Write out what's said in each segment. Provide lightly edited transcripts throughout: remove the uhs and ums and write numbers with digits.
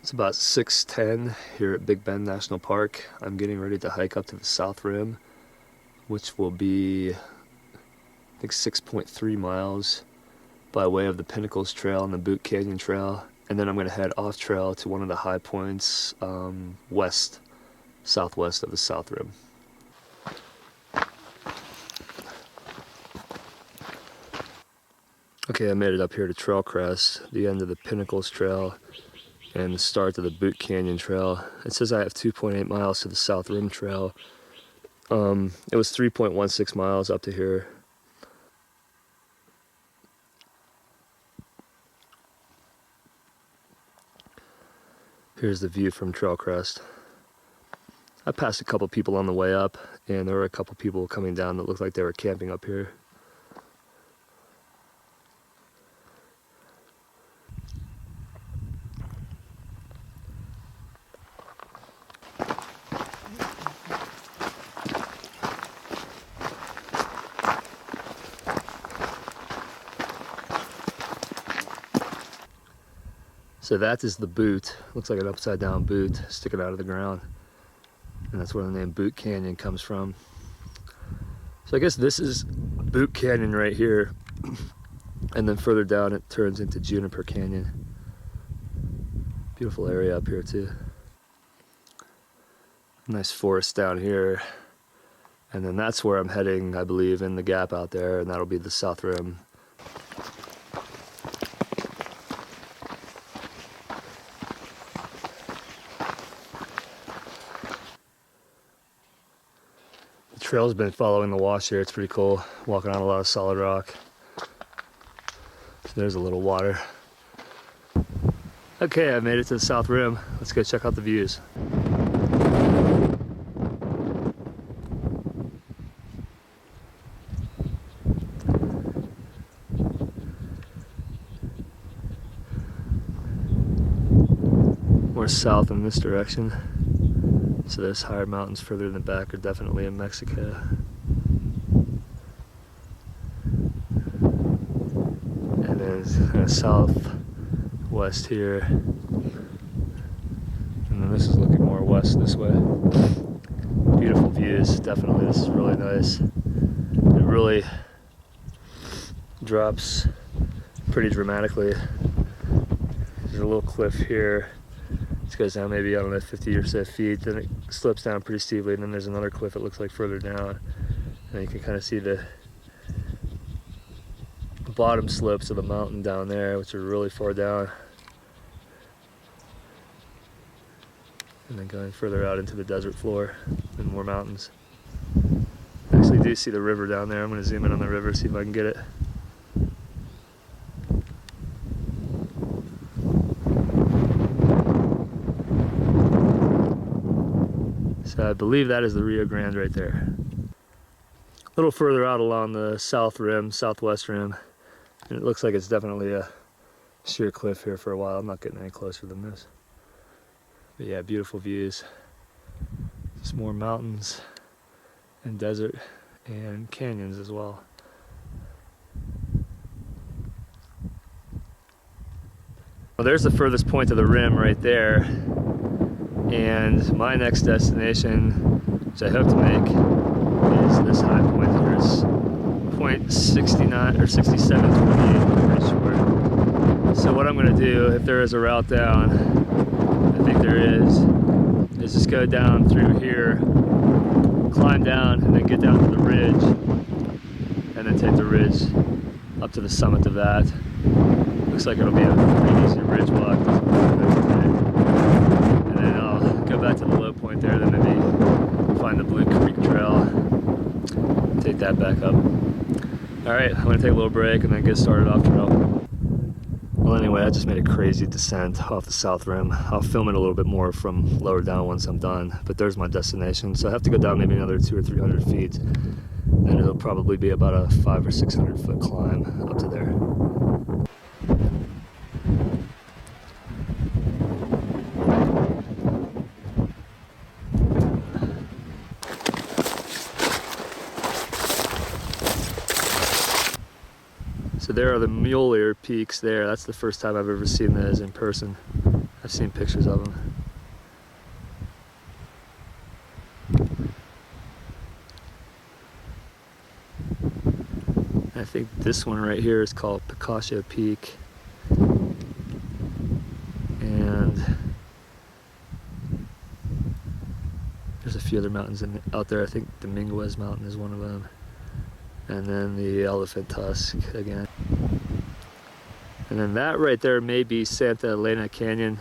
It's about 6:10 here at Big Bend National Park. I'm getting ready to hike up to the South Rim, which will be, I think, 6.3 miles by way of the Pinnacles Trail and the Boot Canyon Trail. And then I'm going to head off trail to one of the high points southwest of the South Rim. Okay, I made it up here to Trail Crest, the end of the Pinnacles Trail and the start of the Boot Canyon Trail. It says I have 2.8 miles to the South Rim Trail. It was 3.16 miles up to here. Here's the view from Trail Crest. I passed a couple people on the way up, and there were a couple people coming down that looked like they were camping up here. So that is the boot. Looks like an upside down boot sticking out of the ground. And that's where the name Boot Canyon comes from. So I guess this is Boot Canyon right here. And then further down it turns into Juniper Canyon. Beautiful area up here too. Nice forest down here. And then that's where I'm heading, I believe, in the gap out there, and that'll be the South Rim. The trail's been following the wash here. It's pretty cool. Walking on a lot of solid rock. So there's a little water. Okay, I made it to the South Rim. Let's go check out the views. More south in this direction. So those higher mountains further in the back are definitely in Mexico. And then it's kind of southwest here. And then this is looking more west this way. Beautiful views, definitely. This is really nice. It really drops pretty dramatically. There's a little cliff here. It goes down maybe, I don't know, 50 or so feet, then it slips down pretty steeply, and then there's another cliff it looks like further down. And you can kind of see the bottom slopes of the mountain down there, which are really far down. And then going further out into the desert floor and more mountains. I actually do see the river down there. I'm going to zoom in on the river, see if I can get it. So I believe that is the Rio Grande right there. A little further out along the south rim, southwest rim, and it looks like it's definitely a sheer cliff here for a while. I'm not getting any closer than this. But yeah, beautiful views. Just more mountains and desert and canyons as well. Well, there's the furthest point of the rim right there. And my next destination, which I hope to make, is this high point here. It's point 69 or 6728, I'm pretty sure. So what I'm going to do, if there is a route down, I think there is just go down through here, climb down, and then get down to the ridge, and then take the ridge up to the summit of that. Looks like it'll be a pretty easy ridge walk. Go back to the low point there, then maybe find the Blue Creek Trail, take that back up. Alright, I'm going to take a little break and then get started off trail. Well, anyway, I just made a crazy descent off the South Rim. I'll film it a little bit more from lower down once I'm done, but there's my destination. So I have to go down maybe another 200 or 300 feet, and it'll probably be about a 500 or 600 foot climb up to there. So there are the Mueller Peaks there. That's the first time I've ever seen those in person. I I've seen pictures of them. I think this one right here is called Picasso Peak. And there's a few other mountains out there. I think Dominguez Mountain is one of them. And then the Elephant Tusk again. And then that right there may be Santa Elena Canyon.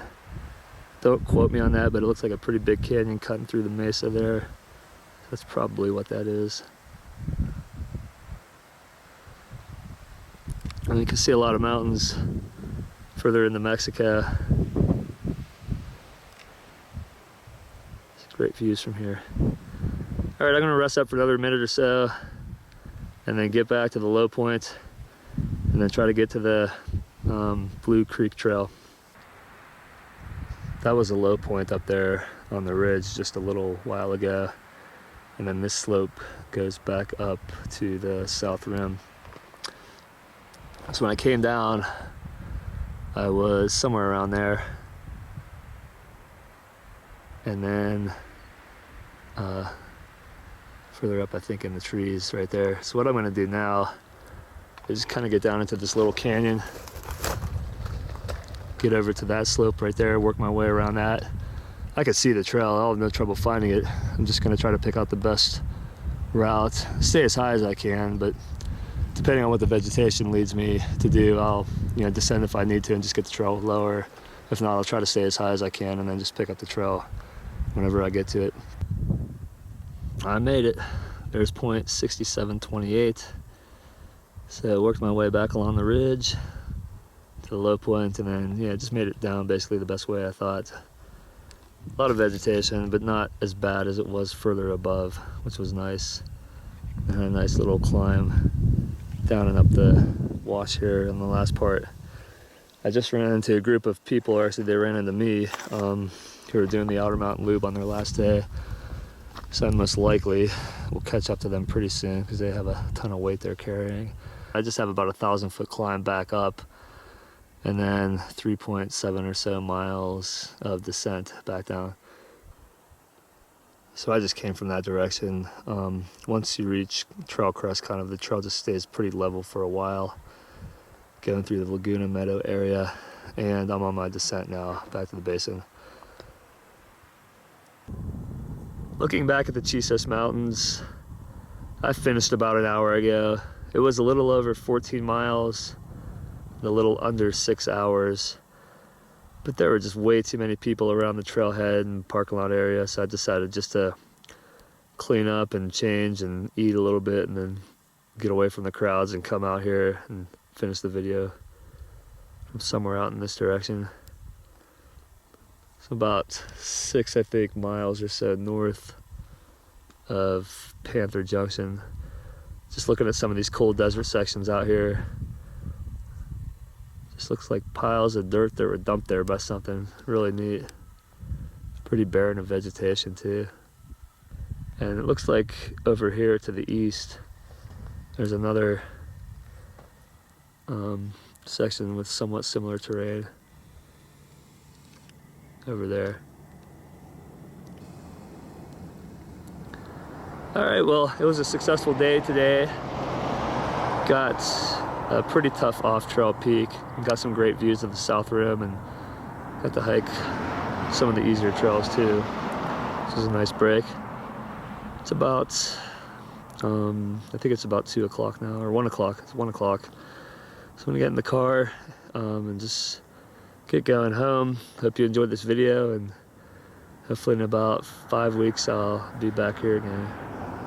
Don't quote me on that, but it looks like a pretty big canyon cutting through the mesa there. That's probably what that is. And you can see a lot of mountains further into Mexico. It's great views from here. All right, I'm gonna rest up for another minute or so and then get back to the low point and then try to get to the Blue Creek Trail. That was a low point up there on the ridge just a little while ago. And then this slope goes back up to the south rim. So when I came down, I was somewhere around there. And then further up, I think in the trees right there. So what I'm gonna do now is kind of get down into this little canyon, get over to that slope right there, work my way around that. I can see the trail, I'll have no trouble finding it. I'm just gonna try to pick out the best route, stay as high as I can, but depending on what the vegetation leads me to do, I'll descend if I need to and just get the trail lower. If not, I'll try to stay as high as I can and then just pick up the trail whenever I get to it. I made it. There's point 6728. So I worked my way back along the ridge to the low point, and then just made it down basically the best way I thought. A lot of vegetation, but not as bad as it was further above, which was nice. And a nice little climb down and up the wash here in the last part. I just ran into a group of people, or actually they ran into me, who were doing the Outer Mountain Loop on their last day. So I most likely will catch up to them pretty soon because they have a ton of weight they're carrying. I just have about a 1,000-foot climb back up and then 3.7 or so miles of descent back down. So I just came from that direction. Once you reach Trail Crest, kind of the trail just stays pretty level for a while, going through the Laguna Meadow area, and I'm on my descent now back to the basin. Looking back at the Chisos Mountains, I finished about an hour ago. It was a little over 14 miles, a little under 6 hours, but there were just way too many people around the trailhead and parking lot area, so I decided just to clean up and change and eat a little bit and then get away from the crowds and come out here and finish the video from somewhere out in this direction. So about 6, I think, miles or so north of Panther Junction. Just looking at some of these cool desert sections out here. Just looks like piles of dirt that were dumped there by something. Really neat. Pretty barren of vegetation too. And it looks like over here to the east, there's another section with somewhat similar terrain. Over there. All right, well, it was a successful day today. Got a pretty tough off-trail peak. Got some great views of the South Rim and got to hike some of the easier trails too, which was a nice break. It's about, I think it's about 2 o'clock now, or 1 o'clock. It's 1 o'clock. So I'm gonna get in the car and just get going home. Hope you enjoyed this video, and hopefully in about 5 weeks I'll be back here again.